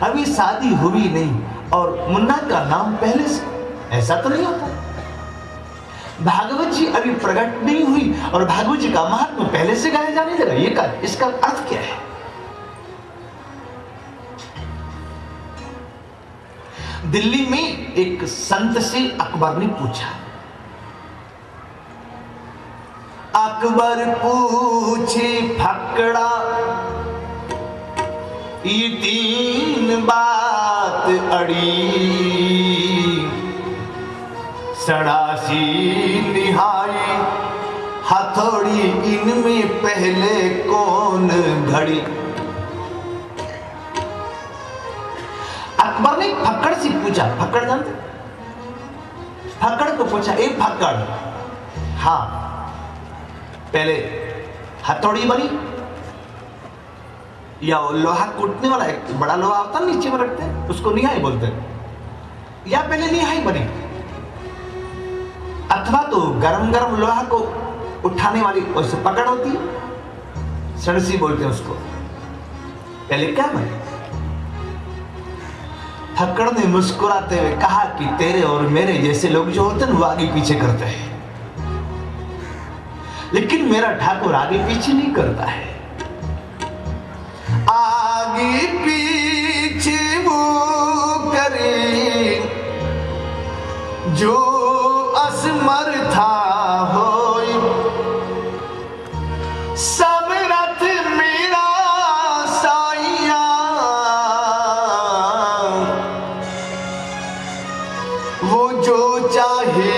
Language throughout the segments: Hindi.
अभी शादी हुई नहीं और मुन्ना का नाम पहले से, ऐसा तो नहीं होता। भागवत जी अभी प्रकट नहीं हुई और भागवत जी का महात्मा पहले से गाया जाने लगा, ये का इसका अर्थ क्या है? दिल्ली में एक संत से अकबर ने पूछा, अकबर पूछे फकड़ा, ये तीन बात अड़ी, सड़ासी निहाई हथौड़ी, इनमें पहले कौन घड़ी। अकबर ने फक्कड़ से पूछा, फक्कड़ जानते? फक्कड़ को पूछा, ए फक्कड़, हाँ पहले हथौड़ी बनी या लोहा कूटने वाला एक बड़ा लोहा होता है नीचे में रखते हैं, उसको निहाई बोलते हैं, या पहले निहाई बनी, अथवा तो गरम गरम लोहा को उठाने वाली उससे पकड़ होती है, सड़सी बोलते हैं उसको, पहले क्या बने? फक्कड़ ने मुस्कुराते हुए कहा कि तेरे और मेरे जैसे लोग जो होते हैं वो आगे पीछे करते हैं, लेकिन मेरा ठाकुर आगे पीछे नहीं करता है। आगे पीछे वो करे जो असमर्था होय, सब रथ मेरा साइया, वो जो चाहे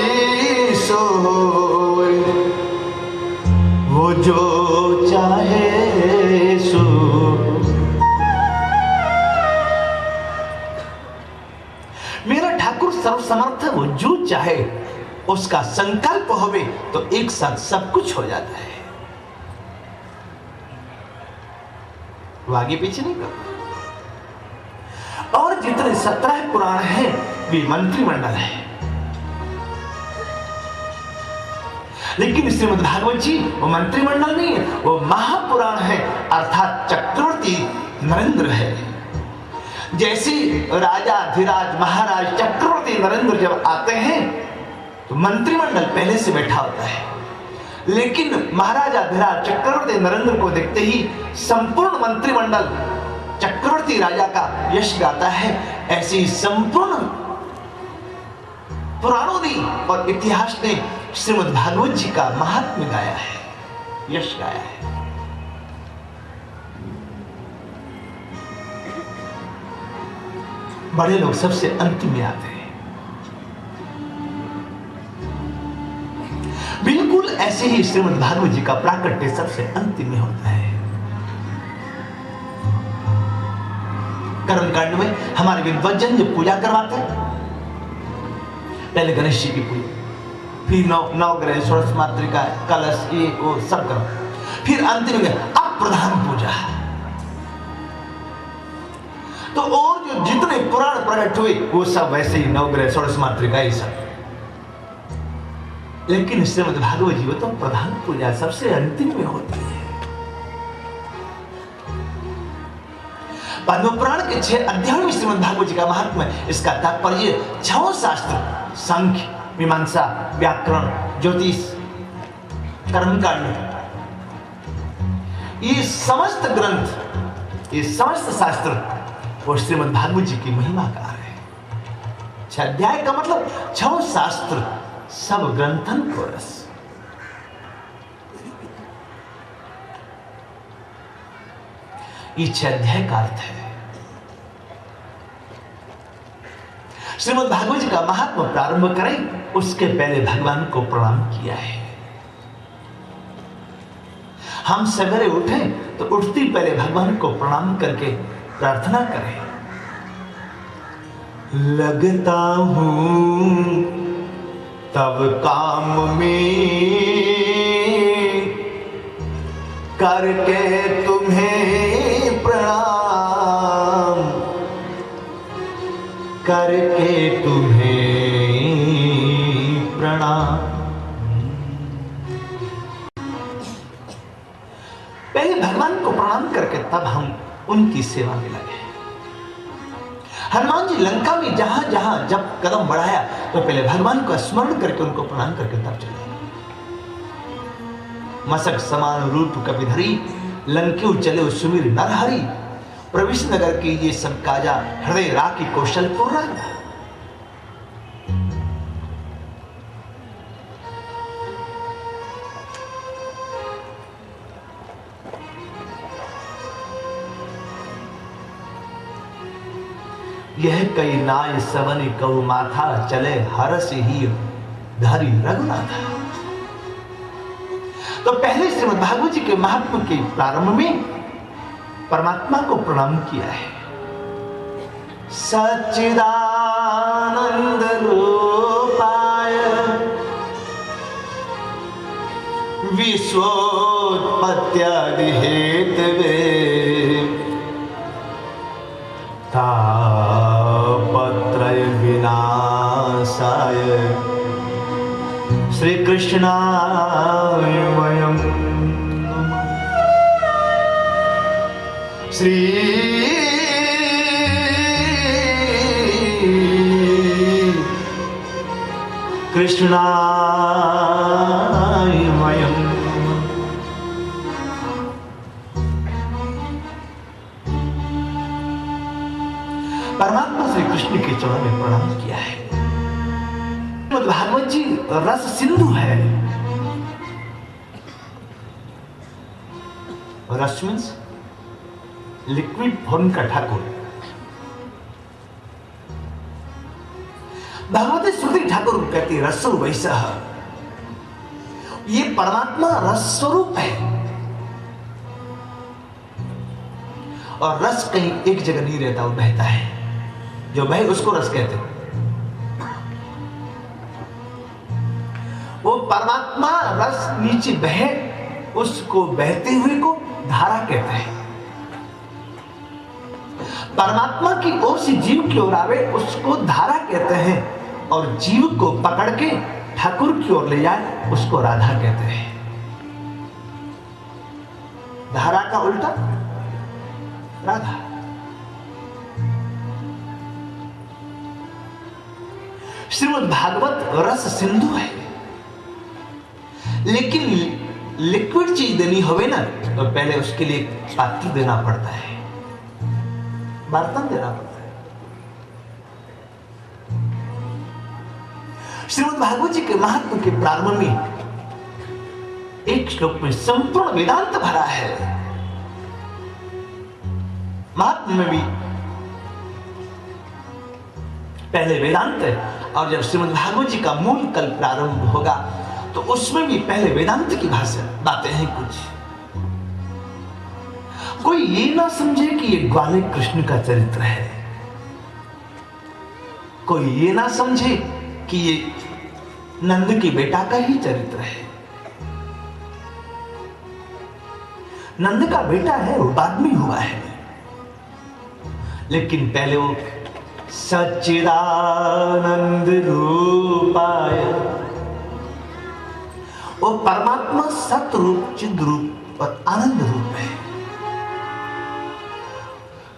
सो होय, वो जो चाहे सो। मेरा ठाकुर सर्वसमर्थ है, वो जो चाहे उसका संकल्प होवे तो एक साथ सब कुछ हो जाता है, वो आगे पीछे नहीं करता। और जितने 17 पुराण हैं वे मंत्रिमंडल है, लेकिन श्रीमद् भागवत जी वो मंत्रिमंडल नहीं है, वो महापुराण है, अर्थात चक्रवर्ती नरेंद्र है। जैसे राजा धीराज महाराज चक्रवर्ती नरेंद्र जब आते हैं तो मंत्रिमंडल पहले से बैठा होता है, लेकिन महाराजा धीराज चक्रवर्ती नरेंद्र को देखते ही संपूर्ण मंत्रिमंडल चक्रवर्ती राजा का यश गाता है। ऐसी संपूर्ण पुराणों ने और इतिहास ने श्रीमद् भागवत जी का महात्म्य गाया है, यश गाया है। बड़े लोग सबसे अंतिम में आते हैं, बिल्कुल ऐसे ही श्रीमद् भागवत जी का प्राकट्य सबसे अंतिम में होता है। कर्मकांड में हमारे विद्वज्जन जो पूजा करवाते हैं, पहले गणेश जी की पूजा, फिर नवग्रह षोडश मातृका कलश ये वो सब करो, फिर अंतिम में अप्रधान पूजा। तो और जो जितने पुराण प्रकट हुए वो सब वैसे ही नवग्रह षोडश मातृका ये सब, लेकिन श्रीमद् भागवत जी वो तो प्रधान पूजा सबसे अंतिम में होती है। पद्म पुराण के 6 अध्यायों में श्रीमद् भागवत जी का महात्म्य, इसका तात्पर्य 6 शास्त्र सांख्य मीमांसा व्याकरण ज्योतिष कर्मकांड, ये समस्त ग्रंथ ये समस्त शास्त्र वो श्रीमद् भागवत जी की महिमा का है। 6 अध्याय का मतलब 6 शास्त्र सब ग्रंथन को रस। ये 6 अध्याय का अर्थ है। श्रीमद् भागवत जी का महात्मा प्रारंभ करें उसके पहले भगवान को प्रणाम किया है। हम सवेरे उठें तो उठती पहले भगवान को प्रणाम करके प्रार्थना करें, लगता हूं तब काम में करके तुम्हें प्रणाम, करके तुम्हें प्रणाम। पहले भगवान को प्रणाम करके तब हम उनकी सेवा में लगे। हनुमान जी लंका में जहां जहां जब कदम बढ़ाया तो पहले भगवान को स्मरण करके उनको प्रणाम करके तब चले। मसक समान रूप कपिधरी, लंकेउ चले सुमिर नरहरि, प्रविश नगर की ये सब काजा, हृदय राखी कौशलपुर राजा। यह कई नाय सवनि कहु माथा, चले हरस ही धारी रघुनाथा। तो पहले श्रीमद् भागवत जी के महात्म के प्रारंभ में परमात्मा को प्रणाम किया है। सच्चिदानंद रूपाय विश्वोत्पत्त्यादि हेतवे तापत्रय विनाशाय श्री कृष्णाय वयं श्री कृष्णाय वयं परमात्मा श्री कृष्ण के चरणों में प्रणाम किया है। भागवत जी रस सिंधु है। रस मीन्स लिक्विड फॉर्म का ठाकुर। भगवती श्रुति ठाकुर कहती रसो वैसा, ये परमात्मा रस स्वरूप है और रस कहीं एक जगह नहीं रहता, वो बहता है। जो बहे उसको रस कहते हैं। वो परमात्मा रस नीचे बहे, उसको बहते हुए को धारा कहते हैं। परमात्मा की ओर से जीव की ओर आवे उसको धारा कहते हैं, और जीव को पकड़ के ठाकुर की ओर ले जाए उसको राधा कहते हैं। धारा का उल्टा राधा। श्रीमद् भागवत रस सिंधु है, लेकिन लिक्विड चीज देनी होवे ना तो पहले उसके लिए पात्र देना पड़ता है, बर्तन देना पड़ता है। श्रीमद् भागवत जी के महात्म के प्रारंभ में एक श्लोक में संपूर्ण वेदांत भरा है। महात्म में भी पहले वेदांत है, और जब श्रीमद् भागवत जी का मूल कल प्रारंभ होगा तो उसमें भी पहले वेदांत की भाषा बातें हैं। कुछ कोई ये ना समझे कि ये ग्वाले कृष्ण का चरित्र है, कोई ये ना समझे कि ये नंद के बेटा का ही चरित्र है। नंद का बेटा है, वो बाद में हुआ है, लेकिन पहले वो सच्चिदानंद रूपाय, वो परमात्मा सत्य रूप, चिद रूप और आनंद रूप है।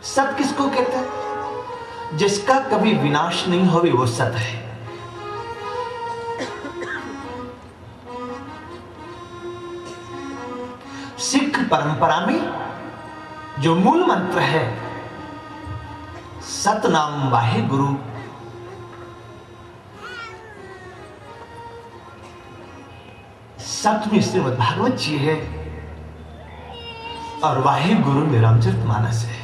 सत किसको कहते हैं? जिसका कभी विनाश नहीं होवे वो सत है। सिख परंपरा में जो मूल मंत्र है सतनाम वाहे गुरु, सत में श्रीमद् भागवत जी है और वाहे गुरु में रामचरितमानस है।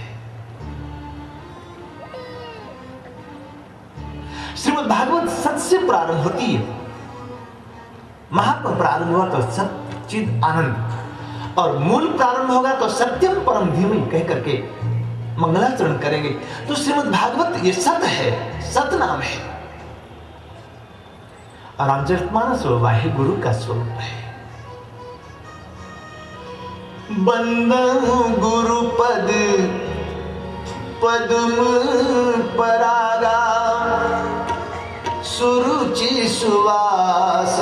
श्रीमद् भागवत सत से प्रारंभ होती है। महात्म प्रारंभ हुआ तो सच्चिद आनंद, और मूल प्रारंभ होगा तो सत्यम परम धीमहि कह करके मंगलाचरण करेंगे। तो श्रीमद् भागवत ये सत है, सत नाम है, और रामचरितमानस वाहे गुरु का स्वरूप है। बंदहु गुरु पद पद्म परागा, सुरुचि सुवास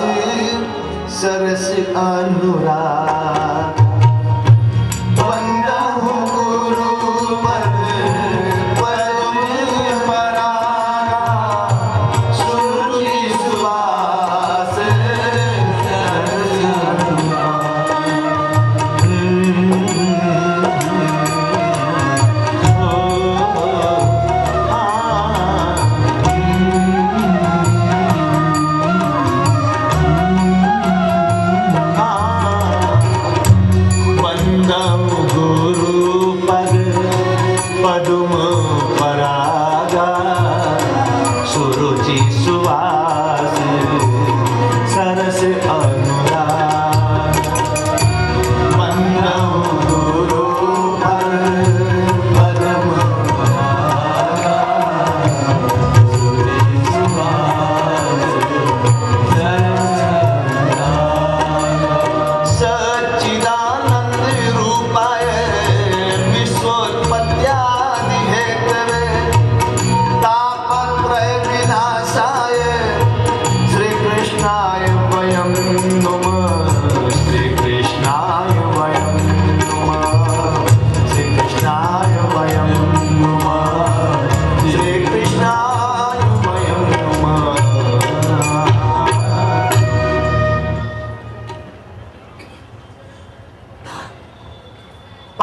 सरस अनुराग। बंदहु गुरु पद पद्म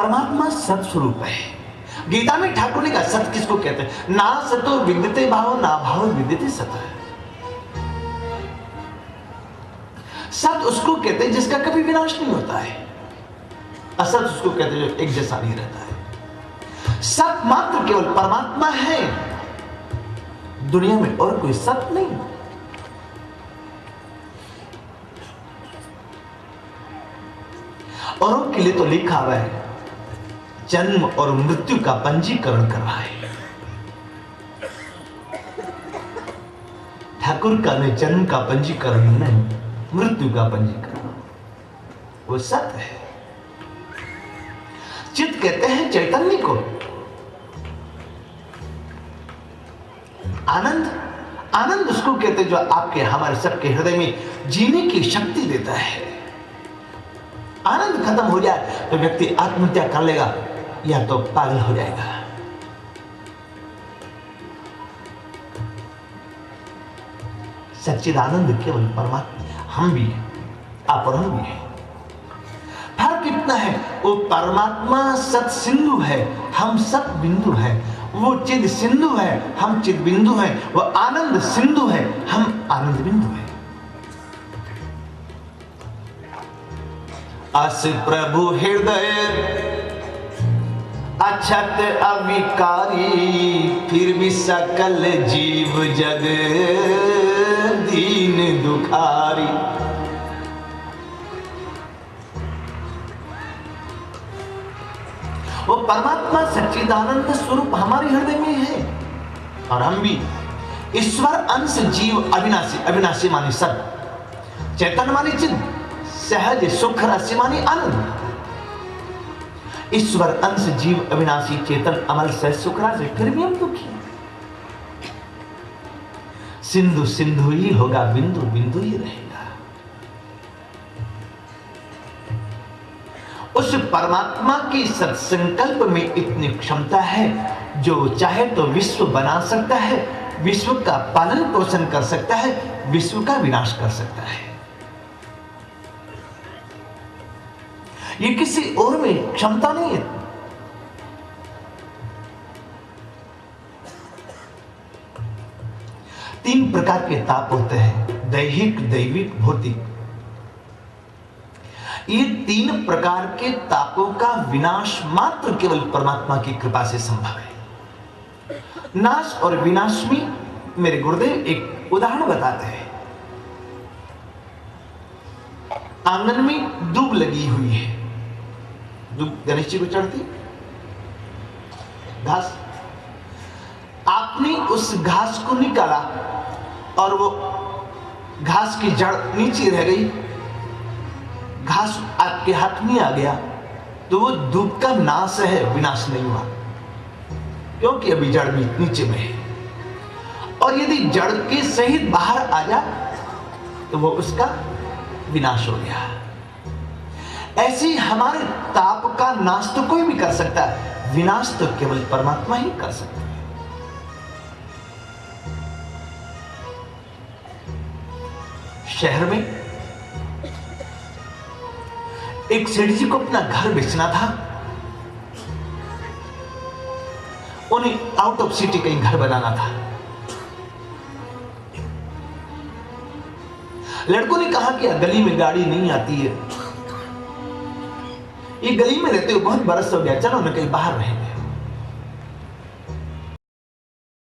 परमात्मा सत स्वरूप है। गीता में ठाकुर ने कहा सत किसको कहते हैं? ना सतो विद्यते भाव, ना भाव विद्यते सत। सत उसको कहते हैं जिसका कभी विनाश नहीं होता है, असत उसको कहते हैं जो एक जैसा नहीं रहता है। सत मात्र केवल परमात्मा है, दुनिया में और कोई सत नहीं। औरों के लिए तो लिखा हुआ है जन्म और मृत्यु का पंजीकरण कर रहा है। ठाकुर का ने जन्म का पंजीकरण नहीं, मृत्यु का पंजीकरण, वो सत्य है। चित्त कहते हैं चैतन्य को, आनंद, आनंद उसको कहते हैं जो आपके हमारे सबके हृदय में जीने की शक्ति देता है। आनंद खत्म हो जाए तो व्यक्ति आत्महत्या कर लेगा या तो पागल हो जाएगा। सच्चिदानंद केवल परमात्मा, हम भी हैं, आप और हम भी हैं। फर्क इतना है, वो परमात्मा सत सिंधु है, हम सत बिंदु हैं। वो चिद सिंधु है, हम चिद बिंदु हैं। वो आनंद सिंधु है, हम आनंद बिंदु हैं। अस प्रभु हृदय अछत अविकारी, फिर भी सकल जीव जग दीन दुखारी। वो परमात्मा सच्चिदानंद स्वरूप हमारे हृदय में है और हम भी ईश्वर अंश जीव अविनाशी, अविनाशी मानी सब, चैतन्य मानी चिन्ह, सहज सुख रस मानी आनंद। ईश्वर अंश जीव अविनाशी चेतन अमल सहज सुख रस, फिर भी हम दुखी। सिंधु सिंधु ही होगा, बिंदु बिंदु ही रहेगा। उस परमात्मा की सत्संकल्प में इतनी क्षमता है, जो चाहे तो विश्व बना सकता है, विश्व का पालन पोषण कर सकता है, विश्व का विनाश कर सकता है। ये किसी और में क्षमता नहीं है। तीन प्रकार के ताप होते हैं, दैहिक, दैविक, भौतिक। ये तीन प्रकार के तापों का विनाश मात्र केवल परमात्मा की कृपा से संभव है। नाश और विनाश में मेरे गुरुदेव एक उदाहरण बताते हैं। आंगन में दूब लगी हुई है, दूब गणेश जी को चढ़ती घास। आपने उस घास को निकाला और वो घास की जड़ नीचे रह गई, घास आपके हाथ में आ गया, तो वो दूब का नाश है, विनाश नहीं हुआ, क्योंकि अभी जड़ भी नीचे में है। और यदि जड़ के सहित बाहर आ जाए तो वो उसका विनाश हो गया। ऐसे ही हमारे ताप का नाश तो कोई भी कर सकता है, विनाश तो केवल परमात्मा ही कर सकता है। शहर में एक सेठ जी को अपना घर बेचना था। उन्हें आउट ऑफ सिटी कहीं घर बनाना था। लड़कों ने कहा कि गली में गाड़ी नहीं आती है, ये गली में रहते हो बहुत बरस हो गया, चलो ना कहीं बाहर रहेंगे।